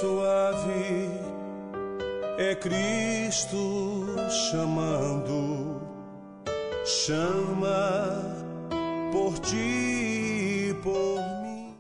suave é Cristo chamando, chama por ti e por mim.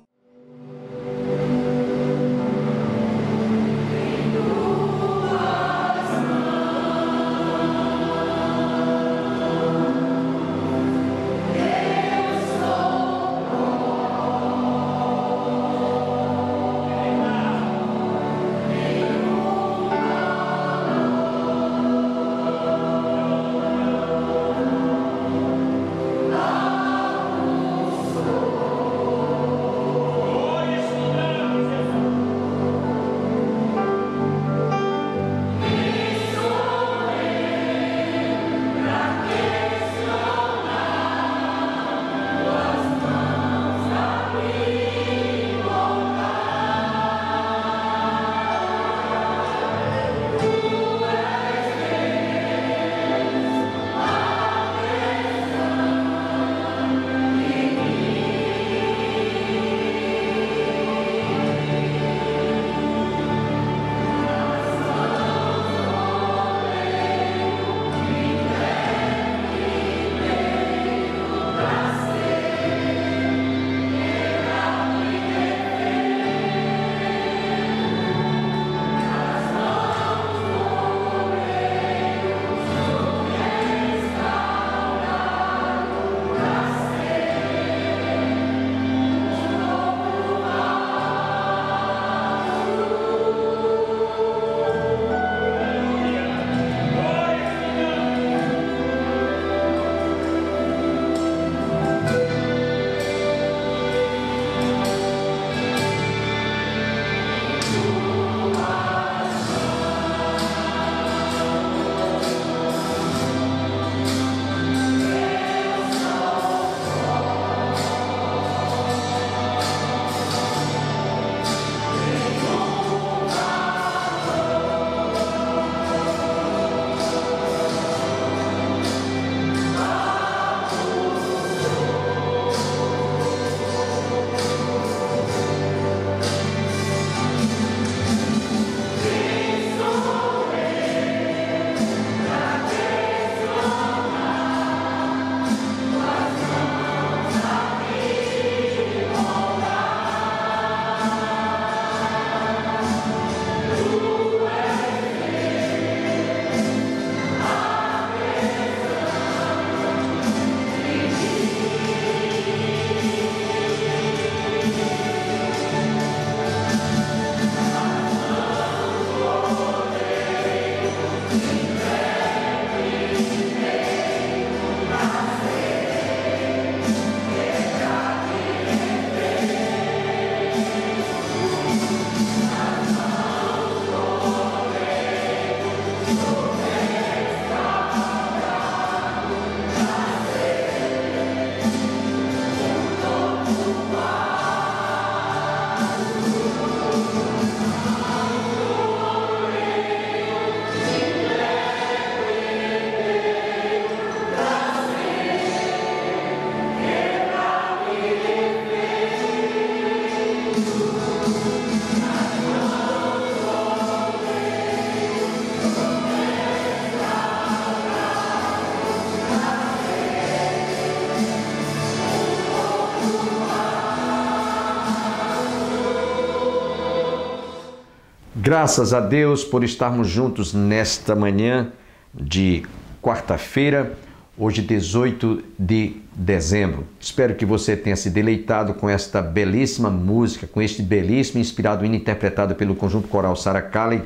Graças a Deus por estarmos juntos nesta manhã de quarta-feira, hoje 18 de dezembro. Espero que você tenha se deleitado com esta belíssima música, com este belíssimo inspirado hino interpretado pelo Conjunto Coral Sarah Calley,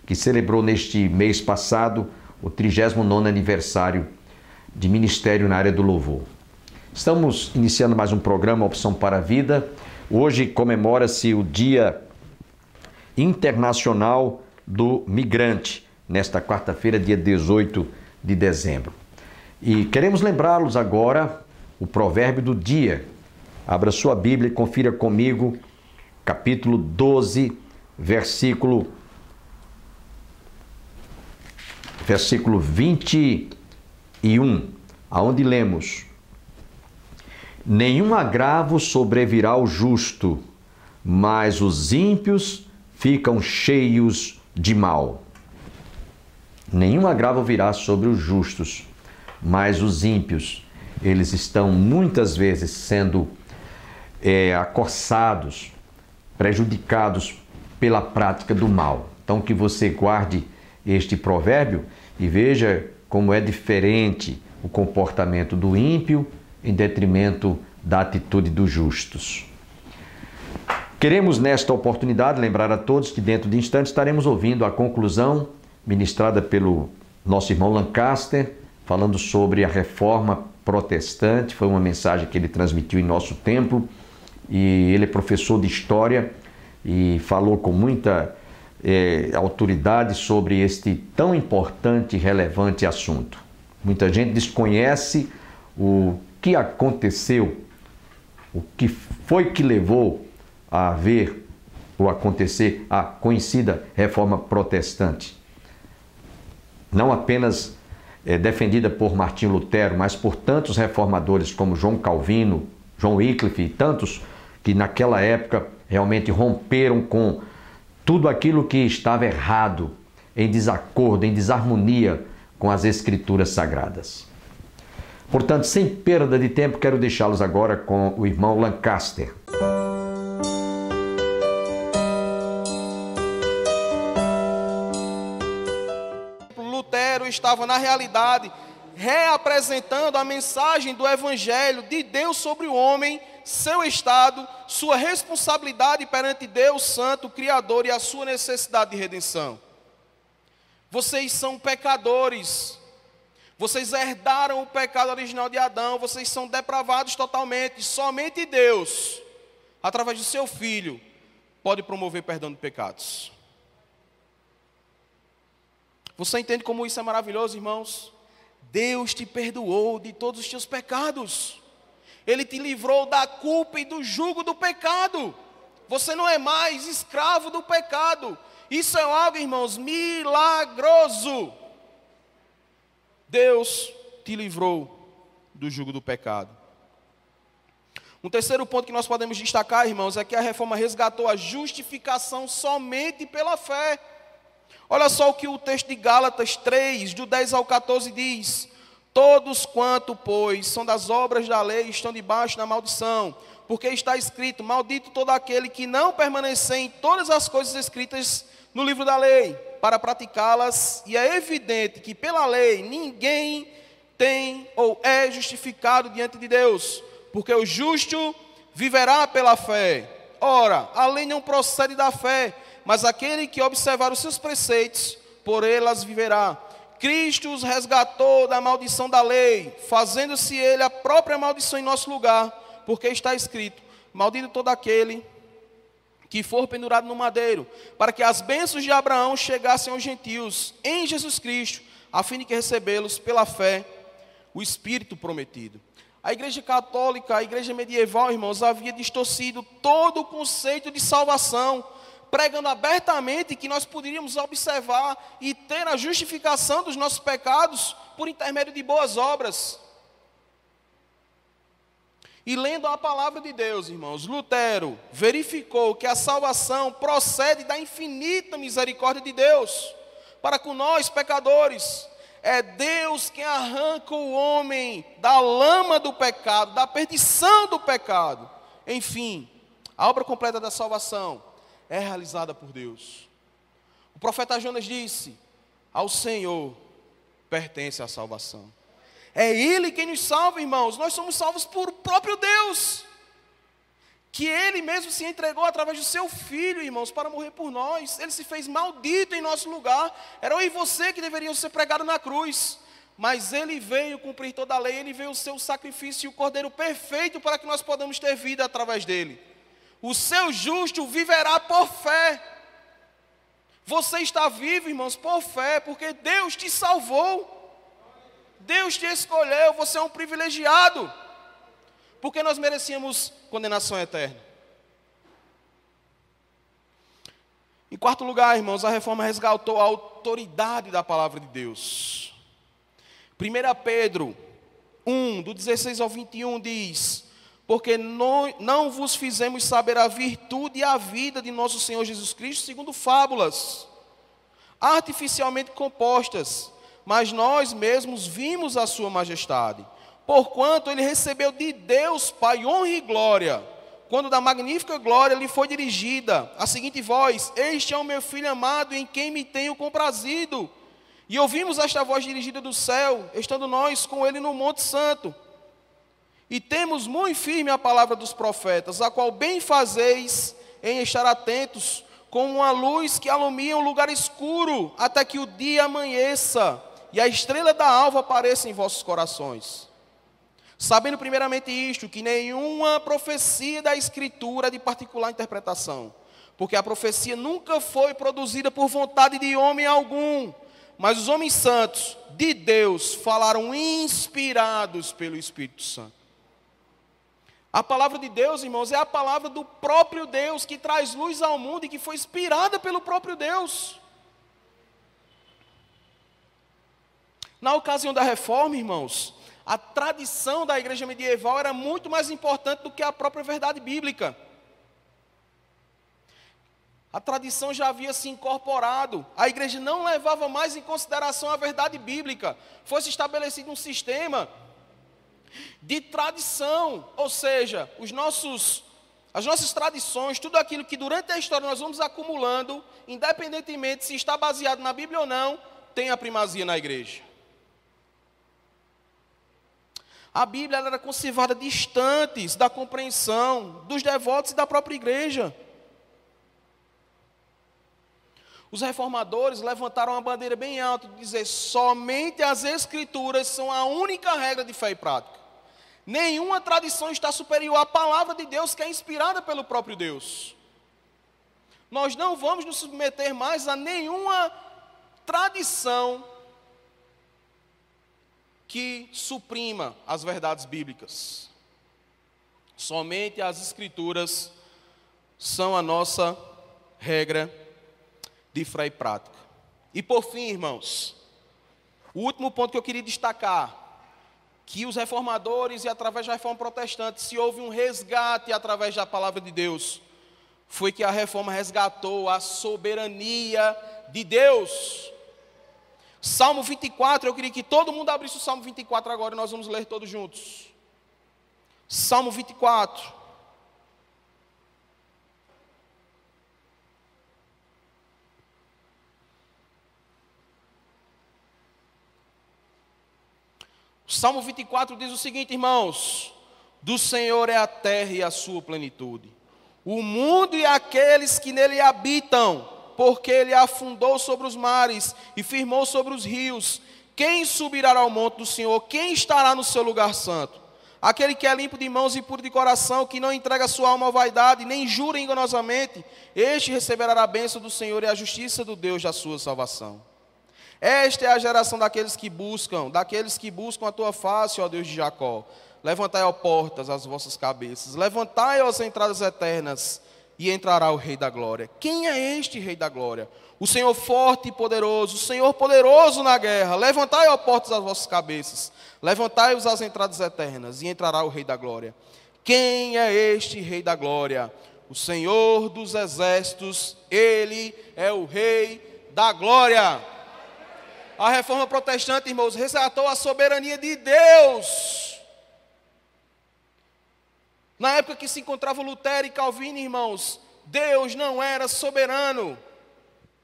que celebrou neste mês passado o 39º aniversário de ministério na área do louvor. Estamos iniciando mais um programa Opção para a Vida. Hoje comemora-se o Dia Internacional do Migrante, nesta quarta-feira, dia 18 de dezembro. E queremos lembrá-los agora o provérbio do dia. Abra sua Bíblia e confira comigo, capítulo 12, versículo 21, aonde lemos: nenhum agravo sobrevirá ao justo, mas os ímpios ficam cheios de mal. Nenhum agravo virá sobre os justos, mas os ímpios, eles estão muitas vezes sendo acossados, prejudicados pela prática do mal. Então que você guarde este provérbio e veja como é diferente o comportamento do ímpio em detrimento da atitude dos justos. Queremos nesta oportunidade lembrar a todos que dentro de instantes estaremos ouvindo a conclusão ministrada pelo nosso irmão Lancaster, falando sobre a reforma protestante. Foi uma mensagem que ele transmitiu em nosso templo, e ele é professor de história e falou com muita autoridade sobre este tão importante e relevante assunto. Muita gente desconhece o que aconteceu, o que foi que levou a haver ou acontecer a conhecida reforma protestante. Não apenas defendida por Martinho Lutero, mas por tantos reformadores como João Calvino, João Wycliffe e tantos que naquela época realmente romperam com tudo aquilo que estava errado, em desacordo, em desarmonia com as Escrituras Sagradas. Portanto, sem perda de tempo, quero deixá-los agora com o irmão Lancaster. Lutero estava, na realidade, reapresentando a mensagem do Evangelho de Deus sobre o homem, seu estado, sua responsabilidade perante Deus Santo, Criador, e a sua necessidade de redenção. Vocês são pecadores, vocês herdaram o pecado original de Adão, vocês são depravados totalmente. Somente Deus, através do seu Filho, pode promover perdão de pecados. Você entende como isso é maravilhoso, irmãos? Deus te perdoou de todos os teus pecados. Ele te livrou da culpa e do jugo do pecado. Você não é mais escravo do pecado. Isso é algo, irmãos, milagroso. Deus te livrou do jugo do pecado. Um terceiro ponto que nós podemos destacar, irmãos, é que a reforma resgatou a justificação somente pela fé. Olha só o que o texto de Gálatas 3, do 10 ao 14 diz: todos quanto, pois, são das obras da lei, estão debaixo da maldição, porque está escrito: maldito todo aquele que não permanecer em todas as coisas escritas no livro da lei, para praticá-las. E é evidente que pela lei ninguém tem ou é justificado diante de Deus, porque o justo viverá pela fé. Ora, a lei não procede da fé, mas aquele que observar os seus preceitos, por elas viverá. Cristo os resgatou da maldição da lei, fazendo-se ele a própria maldição em nosso lugar, porque está escrito: maldito todo aquele que for pendurado no madeiro, para que as bênçãos de Abraão chegassem aos gentios em Jesus Cristo, a fim de que recebê-los pela fé o Espírito prometido. A Igreja Católica, a Igreja medieval, irmãos, havia distorcido todo o conceito de salvação, pregando abertamente que nós poderíamos observar e ter a justificação dos nossos pecados por intermédio de boas obras. E lendo a palavra de Deus, irmãos, Lutero verificou que a salvação procede da infinita misericórdia de Deus para com nós, pecadores. É Deus quem arranca o homem da lama do pecado, da perdição do pecado. Enfim, a obra completa da salvação é realizada por Deus. O profeta Jonas disse: ao Senhor pertence a salvação. É Ele quem nos salva, irmãos. Nós somos salvos por próprio Deus, que Ele mesmo se entregou através do seu Filho, irmãos, para morrer por nós. Ele se fez maldito em nosso lugar. Era eu e você que deveriam ser pregados na cruz, mas Ele veio cumprir toda a lei. Ele veio o seu sacrifício e o Cordeiro perfeito para que nós possamos ter vida através dele. O seu justo viverá por fé. Você está vivo, irmãos, por fé, porque Deus te salvou. Deus te escolheu, você é um privilegiado. Porque nós merecíamos condenação eterna. Em quarto lugar, irmãos, a reforma resgatou a autoridade da palavra de Deus. 1 Pedro 1, do 16 ao 21 diz: porque não vos fizemos saber a virtude e a vida de nosso Senhor Jesus Cristo segundo fábulas, artificialmente compostas, mas nós mesmos vimos a sua majestade, porquanto ele recebeu de Deus Pai honra e glória, quando da magnífica glória lhe foi dirigida a seguinte voz: este é o meu Filho amado, em quem me tenho comprazido. E ouvimos esta voz dirigida do céu, estando nós com ele no Monte Santo. E temos muito firme a palavra dos profetas, a qual bem fazeis em estar atentos, como uma luz que alumia um lugar escuro, até que o dia amanheça, e a estrela da alva apareça em vossos corações. Sabendo primeiramente isto, que nenhuma profecia da Escritura é de particular interpretação, porque a profecia nunca foi produzida por vontade de homem algum, mas os homens santos de Deus falaram inspirados pelo Espírito Santo. A palavra de Deus, irmãos, é a palavra do próprio Deus, que traz luz ao mundo e que foi inspirada pelo próprio Deus. Na ocasião da reforma, irmãos, a tradição da igreja medieval era muito mais importante do que a própria verdade bíblica. A tradição já havia se incorporado, a igreja não levava mais em consideração a verdade bíblica. Foi-se estabelecido um sistema de tradição, ou seja, as nossas tradições, tudo aquilo que durante a história nós vamos acumulando, independentemente se está baseado na Bíblia ou não, tem a primazia na igreja. A Bíblia era conservada distantes da compreensão dos devotos e da própria igreja. Os reformadores levantaram uma bandeira bem alta de dizer: somente as Escrituras são a única regra de fé e prática. Nenhuma tradição está superior à palavra de Deus, que é inspirada pelo próprio Deus. Nós não vamos nos submeter mais a nenhuma tradição que suprima as verdades bíblicas. Somente as Escrituras são a nossa regra de fé e prática. E por fim, irmãos, o último ponto que eu queria destacar, que os reformadores e através da reforma protestante, se houve um resgate através da palavra de Deus, foi que a reforma resgatou a soberania de Deus. Salmo 24, eu queria que todo mundo abrisse o Salmo 24 agora e nós vamos ler todos juntos. Salmo 24. O Salmo 24 diz o seguinte, irmãos: do Senhor é a terra e a sua plenitude, o mundo e aqueles que nele habitam, porque ele afundou sobre os mares e firmou sobre os rios. Quem subirá ao monte do Senhor? Quem estará no seu lugar santo? Aquele que é limpo de mãos e puro de coração, que não entrega sua alma à vaidade, nem jura enganosamente, este receberá a bênção do Senhor e a justiça do Deus da sua salvação. Esta é a geração daqueles que buscam a tua face, ó Deus de Jacó. Levantai, ó portas, as vossas cabeças, levantai, ó as entradas eternas, e entrará o Rei da Glória. Quem é este Rei da Glória? O Senhor forte e poderoso, o Senhor poderoso na guerra. Levantai, ó portas, as vossas cabeças, levantai-os as entradas eternas, e entrará o Rei da Glória. Quem é este Rei da Glória? O Senhor dos exércitos, Ele é o Rei da Glória. A reforma protestante, irmãos, resgatou a soberania de Deus. Na época que se encontravam Lutero e Calvino, irmãos, Deus não era soberano.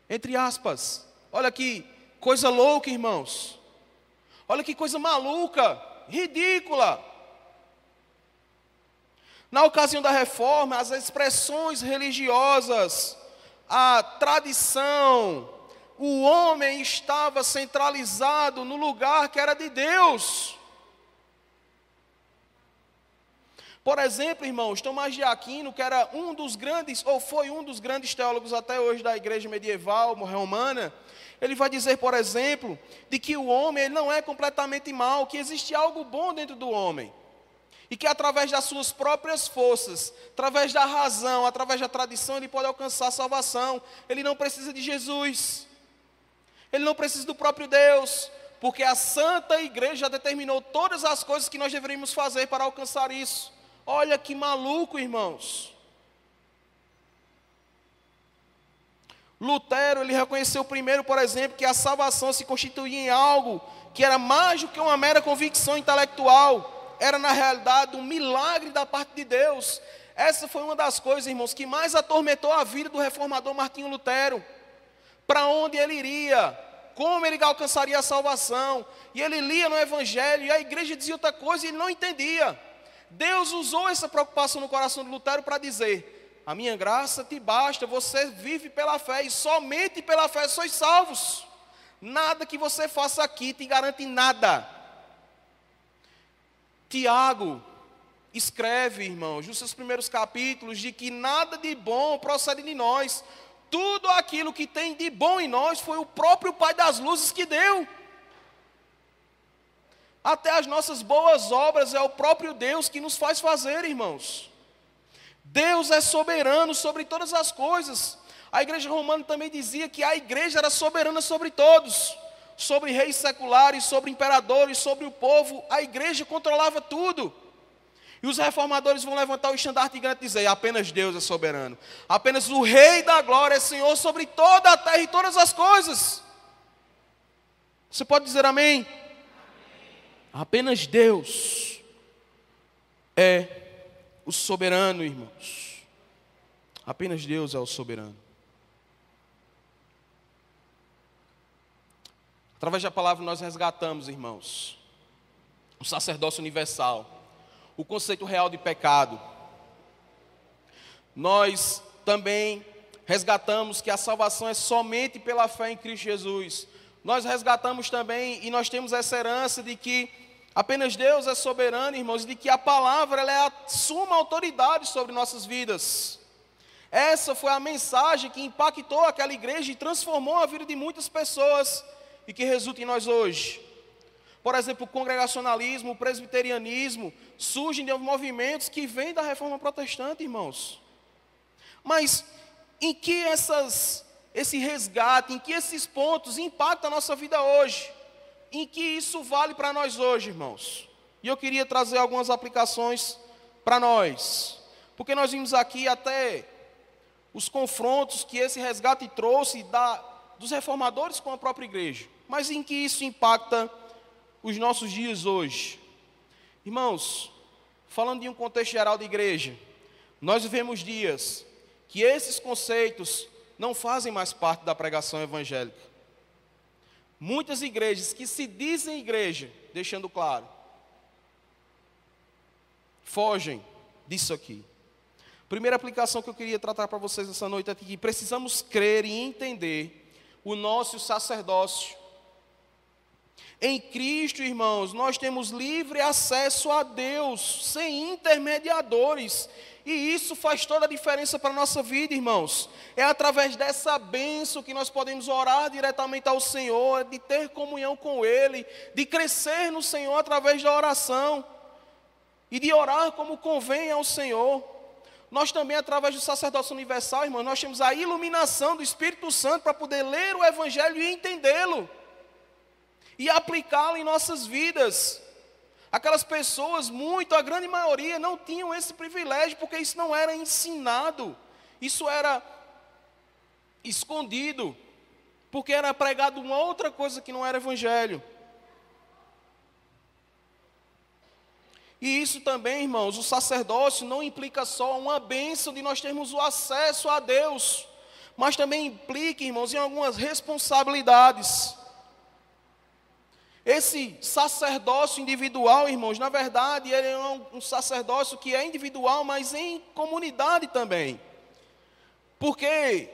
Entre aspas. Olha que coisa louca, irmãos. Olha que coisa maluca, ridícula. Na ocasião da reforma, as expressões religiosas, a tradição, o homem estava centralizado no lugar que era de Deus. Por exemplo, irmãos, Tomás de Aquino, que era um dos grandes, ou foi um dos grandes teólogos até hoje da igreja medieval romana, ele vai dizer, por exemplo, de que o homem ele não é completamente mau, que existe algo bom dentro do homem. E que através das suas próprias forças, através da razão, através da tradição, ele pode alcançar a salvação. Ele não precisa de Jesus. Ele não precisa do próprio Deus, porque a Santa Igreja já determinou todas as coisas que nós deveríamos fazer para alcançar isso. Olha que maluco, irmãos. Lutero, ele reconheceu primeiro, por exemplo, que a salvação se constituía em algo que era mais do que uma mera convicção intelectual. Era, na realidade, um milagre da parte de Deus. Essa foi uma das coisas, irmãos, que mais atormentou a vida do reformador Martinho Lutero. Para onde ele iria? Como ele alcançaria a salvação? E ele lia no Evangelho, e a igreja dizia outra coisa e ele não entendia. Deus usou essa preocupação no coração de Lutero para dizer: a minha graça te basta, você vive pela fé, e somente pela fé sois salvos. Nada que você faça aqui te garante nada. Tiago escreve, irmãos, nos seus primeiros capítulos, de que nada de bom procede de nós. Tudo aquilo que tem de bom em nós foi o próprio Pai das luzes que deu. Até as nossas boas obras é o próprio Deus que nos faz fazer, irmãos. Deus é soberano sobre todas as coisas. A igreja romana também dizia que a igreja era soberana sobre todos. Sobre reis seculares, sobre imperadores, sobre o povo. A igreja controlava tudo. E os reformadores vão levantar o estandarte grande e dizer: apenas Deus é soberano. Apenas o Rei da Glória é Senhor sobre toda a terra e todas as coisas. Você pode dizer amém? Apenas Deus é o soberano, irmãos. Apenas Deus é o soberano. Através da palavra nós resgatamos, irmãos, o sacerdócio universal, o conceito real de pecado. Nós também resgatamos que a salvação é somente pela fé em Cristo Jesus. Nós resgatamos também, e nós temos essa herança de que apenas Deus é soberano, irmãos, e de que a palavra ela é a suma autoridade sobre nossas vidas. Essa foi a mensagem que impactou aquela igreja e transformou a vida de muitas pessoas e que resulta em nós hoje. Por exemplo, o congregacionalismo, o presbiterianismo, surgem de movimentos que vêm da reforma protestante, irmãos. Mas em que esse resgate, em que esses pontos impactam a nossa vida hoje? Em que isso vale para nós hoje, irmãos? E eu queria trazer algumas aplicações para nós. Porque nós vimos aqui até os confrontos que esse resgate trouxe dos reformadores com a própria igreja. Mas em que isso impacta os nossos dias hoje? Irmãos, falando de um contexto geral de igreja, nós vivemos dias que esses conceitos não fazem mais parte da pregação evangélica. Muitas igrejas que se dizem igreja, deixando claro, fogem disso aqui. Primeira aplicação que eu queria tratar para vocês essa noite é que precisamos crer e entender o nosso sacerdócio. Em Cristo, irmãos, nós temos livre acesso a Deus, sem intermediadores. E isso faz toda a diferença para a nossa vida, irmãos. É através dessa bênção que nós podemos orar diretamente ao Senhor, de ter comunhão com Ele, de crescer no Senhor através da oração e de orar como convém ao Senhor. Nós também, através do sacerdócio universal, irmãos, nós temos a iluminação do Espírito Santo para poder ler o Evangelho e entendê-lo e aplicá-lo em nossas vidas. Aquelas pessoas, a grande maioria, não tinham esse privilégio, porque isso não era ensinado, isso era escondido, porque era pregado uma outra coisa que não era evangelho. E isso também, irmãos, o sacerdócio não implica só uma bênção de nós termos o acesso a Deus, mas também implica, irmãos, em algumas responsabilidades. Esse sacerdócio individual, irmãos, na verdade, ele é um sacerdócio que é individual, mas em comunidade também. Porque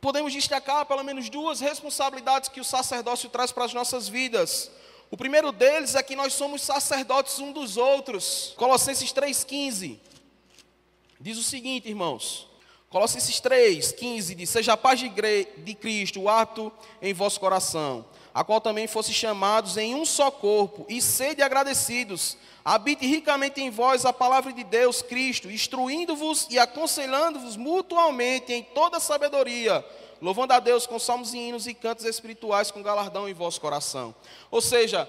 podemos destacar pelo menos duas responsabilidades que o sacerdócio traz para as nossas vidas. O primeiro deles é que nós somos sacerdotes um dos outros. Colossenses 3,15 diz o seguinte, irmãos. Colossenses 3,15 diz: seja a paz de Cristo o ato em vosso coração, a qual também fosse chamados em um só corpo, e sede agradecidos. Habite ricamente em vós a palavra de Deus, Cristo, instruindo-vos e aconselhando-vos mutuamente em toda sabedoria, louvando a Deus com salmos e hinos e cantos espirituais com galardão em vosso coração. Ou seja,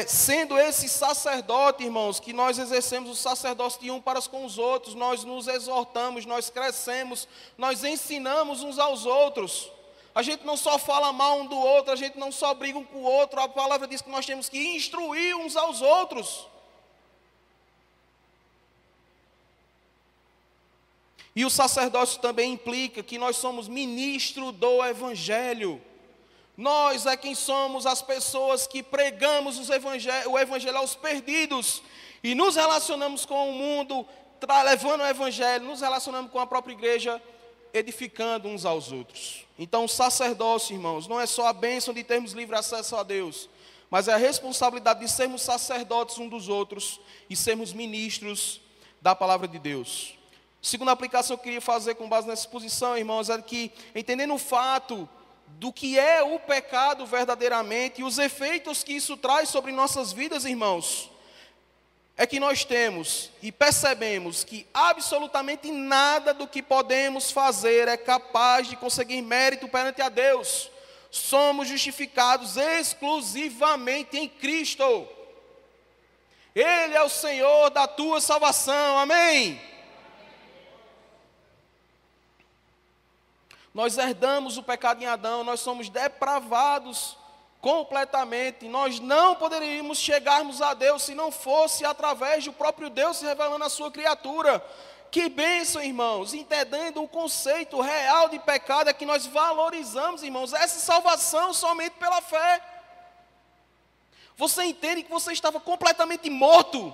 sendo esse sacerdote, irmãos, que nós exercemos o sacerdócio de um para com os outros, nós nos exortamos, nós crescemos, nós ensinamos uns aos outros. A gente não só fala mal um do outro, a gente não só briga um com o outro, a palavra diz que nós temos que instruir uns aos outros. E o sacerdócio também implica que nós somos ministro do Evangelho. Nós é quem somos as pessoas que pregamos o Evangelho aos perdidos. E nos relacionamos com o mundo, levando o Evangelho, nos relacionamos com a própria igreja, edificando uns aos outros. Então o sacerdócio, irmãos, não é só a bênção de termos livre acesso a Deus, mas é a responsabilidade de sermos sacerdotes uns dos outros e sermos ministros da palavra de Deus. Segunda aplicação que eu queria fazer com base nessa exposição, irmãos, é que, entendendo o fato do que é o pecado verdadeiramente e os efeitos que isso traz sobre nossas vidas, irmãos, é que nós temos e percebemos que absolutamente nada do que podemos fazer é capaz de conseguir mérito perante a Deus. Somos justificados exclusivamente em Cristo. Ele é o Senhor da tua salvação, amém? Nós herdamos o pecado em Adão, nós somos depravados completamente. Nós não poderíamos chegarmos a Deus se não fosse através do próprio Deus se revelando a sua criatura. Que bênção, irmãos, entendendo o conceito real de pecado é que nós valorizamos, irmãos, essa salvação somente pela fé. Você entende que você estava completamente morto.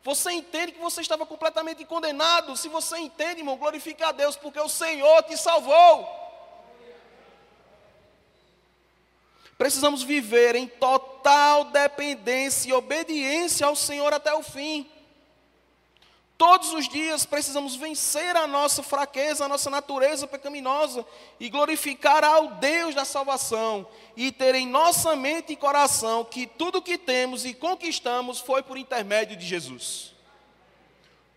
Você entende que você estava completamente condenado. Se você entende, irmão, glorifique a Deus, porque o Senhor te salvou. Precisamos viver em total dependência e obediência ao Senhor até o fim. Todos os dias precisamos vencer a nossa fraqueza, a nossa natureza pecaminosa e glorificar ao Deus da salvação e ter em nossa mente e coração que tudo que temos e conquistamos foi por intermédio de Jesus.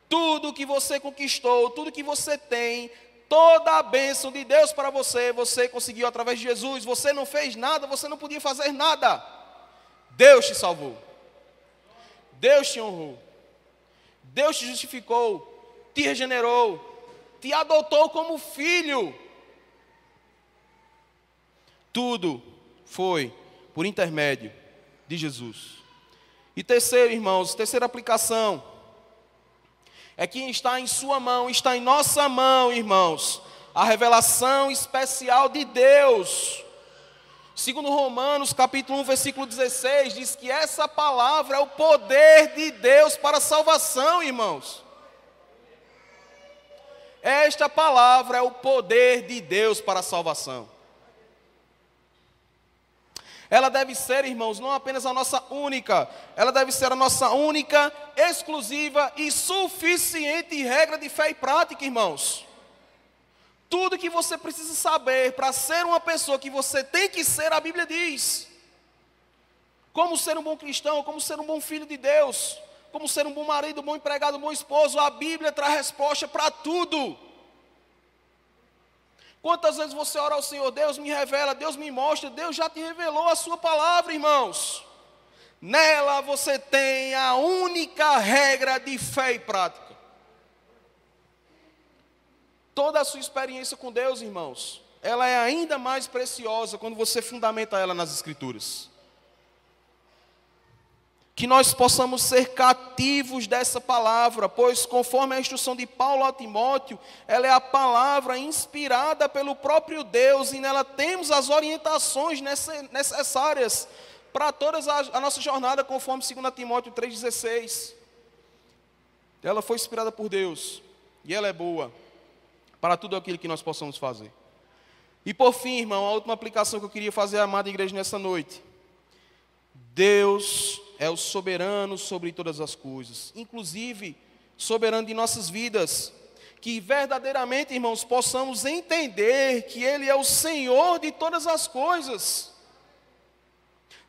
Tudo que você conquistou, tudo que você tem, toda a bênção de Deus para você, você conseguiu através de Jesus. Você não fez nada, você não podia fazer nada. Deus te salvou. Deus te honrou. Deus te justificou, te regenerou, te adotou como filho. Tudo foi por intermédio de Jesus. E terceiro, irmãos, terceira aplicação, é que está em sua mão, está em nossa mão, irmãos, a revelação especial de Deus. Segundo Romanos, capítulo 1, versículo 16, diz que essa palavra é o poder de Deus para a salvação, irmãos. Esta palavra é o poder de Deus para a salvação. Ela deve ser, irmãos, não apenas a nossa única, ela deve ser a nossa única, exclusiva e suficiente regra de fé e prática, irmãos. Tudo que você precisa saber para ser uma pessoa que você tem que ser, a Bíblia diz. Como ser um bom cristão, como ser um bom filho de Deus, como ser um bom marido, um bom empregado, um bom esposo, a Bíblia traz resposta para tudo. Quantas vezes você ora ao Senhor, Deus me revela, Deus me mostra, Deus já te revelou a sua palavra, irmãos. Nela você tem a única regra de fé e prática. Toda a sua experiência com Deus, irmãos, ela é ainda mais preciosa quando você fundamenta ela nas Escrituras. Que nós possamos ser cativos dessa palavra, pois conforme a instrução de Paulo a Timóteo, ela é a palavra inspirada pelo próprio Deus e nela temos as orientações necessárias para toda a nossa jornada, conforme 2 Timóteo 3,16. Ela foi inspirada por Deus e ela é boa para tudo aquilo que nós possamos fazer. E por fim, irmão, a última aplicação que eu queria fazer à amada igreja nessa noite. Deus é o soberano sobre todas as coisas, inclusive soberano de nossas vidas. Que verdadeiramente, irmãos, possamos entender que Ele é o Senhor de todas as coisas.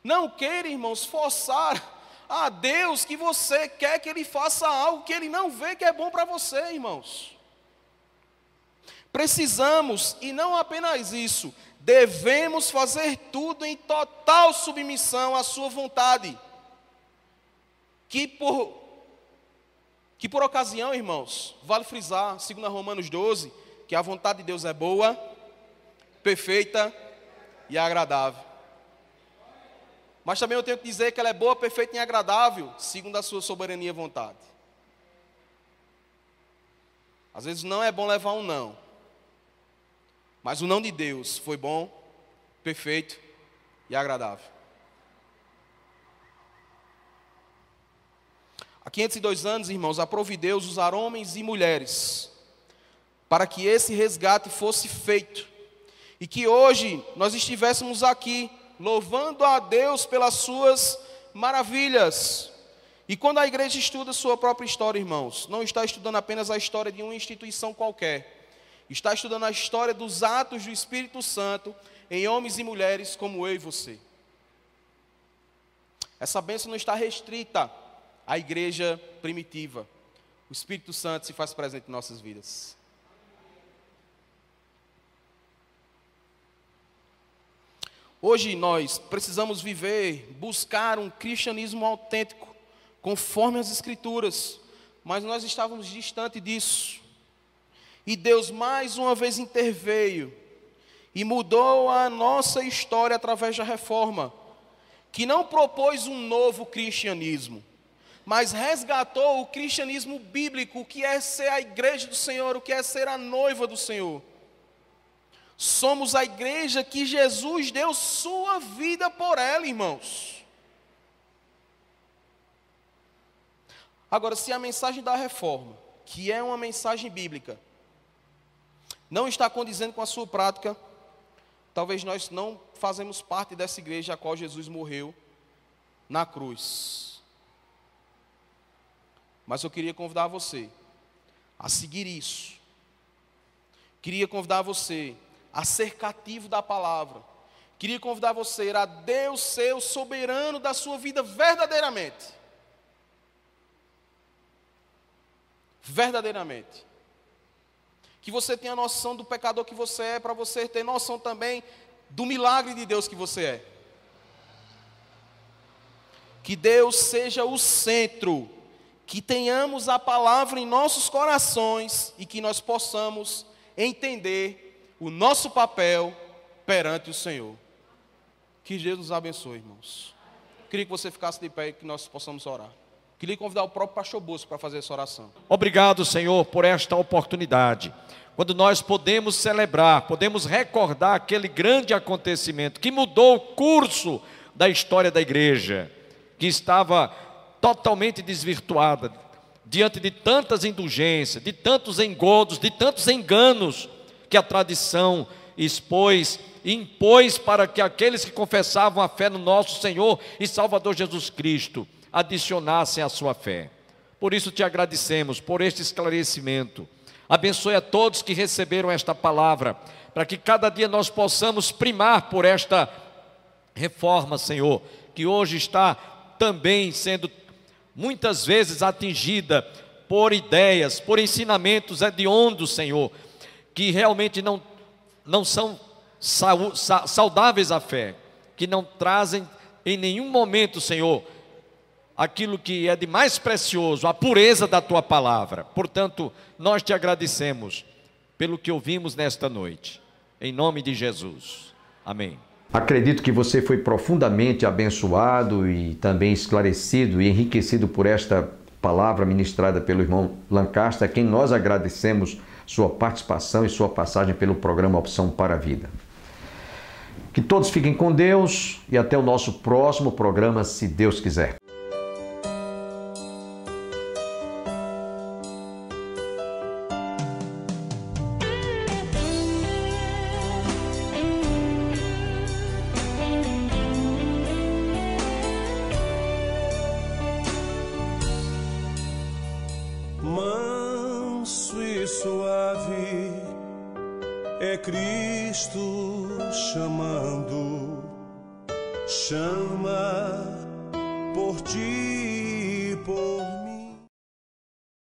Não queira, irmãos, forçar a Deus que você quer que Ele faça algo que Ele não vê que é bom para você, irmãos. Precisamos, e não apenas isso, devemos fazer tudo em total submissão à sua vontade. Que por ocasião, irmãos, vale frisar, segundo Romanos 12, que a vontade de Deus é boa, perfeita e agradável. Mas também eu tenho que dizer que ela é boa, perfeita e agradável, segundo a sua soberania e vontade. Às vezes não é bom levar um não, mas o não de Deus foi bom, perfeito e agradável. Há 502 anos, irmãos, aprove Deus usar homens e mulheres para que esse resgate fosse feito e que hoje nós estivéssemos aqui louvando a Deus pelas suas maravilhas. E quando a igreja estuda sua própria história, irmãos, não está estudando apenas a história de uma instituição qualquer, está estudando a história dos atos do Espírito Santo em homens e mulheres como eu e você. Essa bênção não está restrita à igreja primitiva. O Espírito Santo se faz presente em nossas vidas. Hoje nós precisamos viver, buscar um cristianismo autêntico, conforme as Escrituras, mas nós estávamos distante disso. E Deus mais uma vez interveio e mudou a nossa história através da reforma, que não propôs um novo cristianismo, mas resgatou o cristianismo bíblico, o que é ser a igreja do Senhor, o que é ser a noiva do Senhor. Somos a igreja que Jesus deu sua vida por ela, irmãos. Agora, se a mensagem da reforma, que é uma mensagem bíblica, não está condizendo com a sua prática, talvez nós não fazemos parte dessa igreja a qual Jesus morreu na cruz. Mas eu queria convidar você a seguir isso. Queria convidar você a ser cativo da palavra. Queria convidar você a Deus ser o soberano da sua vida verdadeiramente. Verdadeiramente. Que você tenha noção do pecador que você é, para você ter noção também do milagre de Deus que você é. Que Deus seja o centro, que tenhamos a palavra em nossos corações e que nós possamos entender o nosso papel perante o Senhor. Que Deus nos abençoe, irmãos. Queria que você ficasse de pé e que nós possamos orar. Queria convidar o próprio pastor Bosco para fazer essa oração. Obrigado, Senhor, por esta oportunidade. Quando nós podemos celebrar, podemos recordar aquele grande acontecimento que mudou o curso da história da igreja, que estava totalmente desvirtuada, diante de tantas indulgências, de tantos engodos, de tantos enganos, que a tradição expôs e impôs para que aqueles que confessavam a fé no nosso Senhor e Salvador Jesus Cristo adicionassem a sua fé. Por isso te agradecemos por este esclarecimento. Abençoe a todos que receberam esta palavra, para que cada dia nós possamos primar por esta reforma, Senhor, que hoje está também sendo muitas vezes atingida por ideias, por ensinamentos hediondos, Senhor, que realmente não são saudáveis à fé, que não trazem em nenhum momento, Senhor, aquilo que é de mais precioso, a pureza da Tua palavra. Portanto, nós te agradecemos pelo que ouvimos nesta noite, em nome de Jesus. Amém. Acredito que você foi profundamente abençoado e também esclarecido e enriquecido por esta palavra ministrada pelo irmão Lancaster, a quem nós agradecemos sua participação e sua passagem pelo programa Opção para a Vida. Que todos fiquem com Deus e até o nosso próximo programa, se Deus quiser. Manso e suave é Cristo chamando, chama por ti, por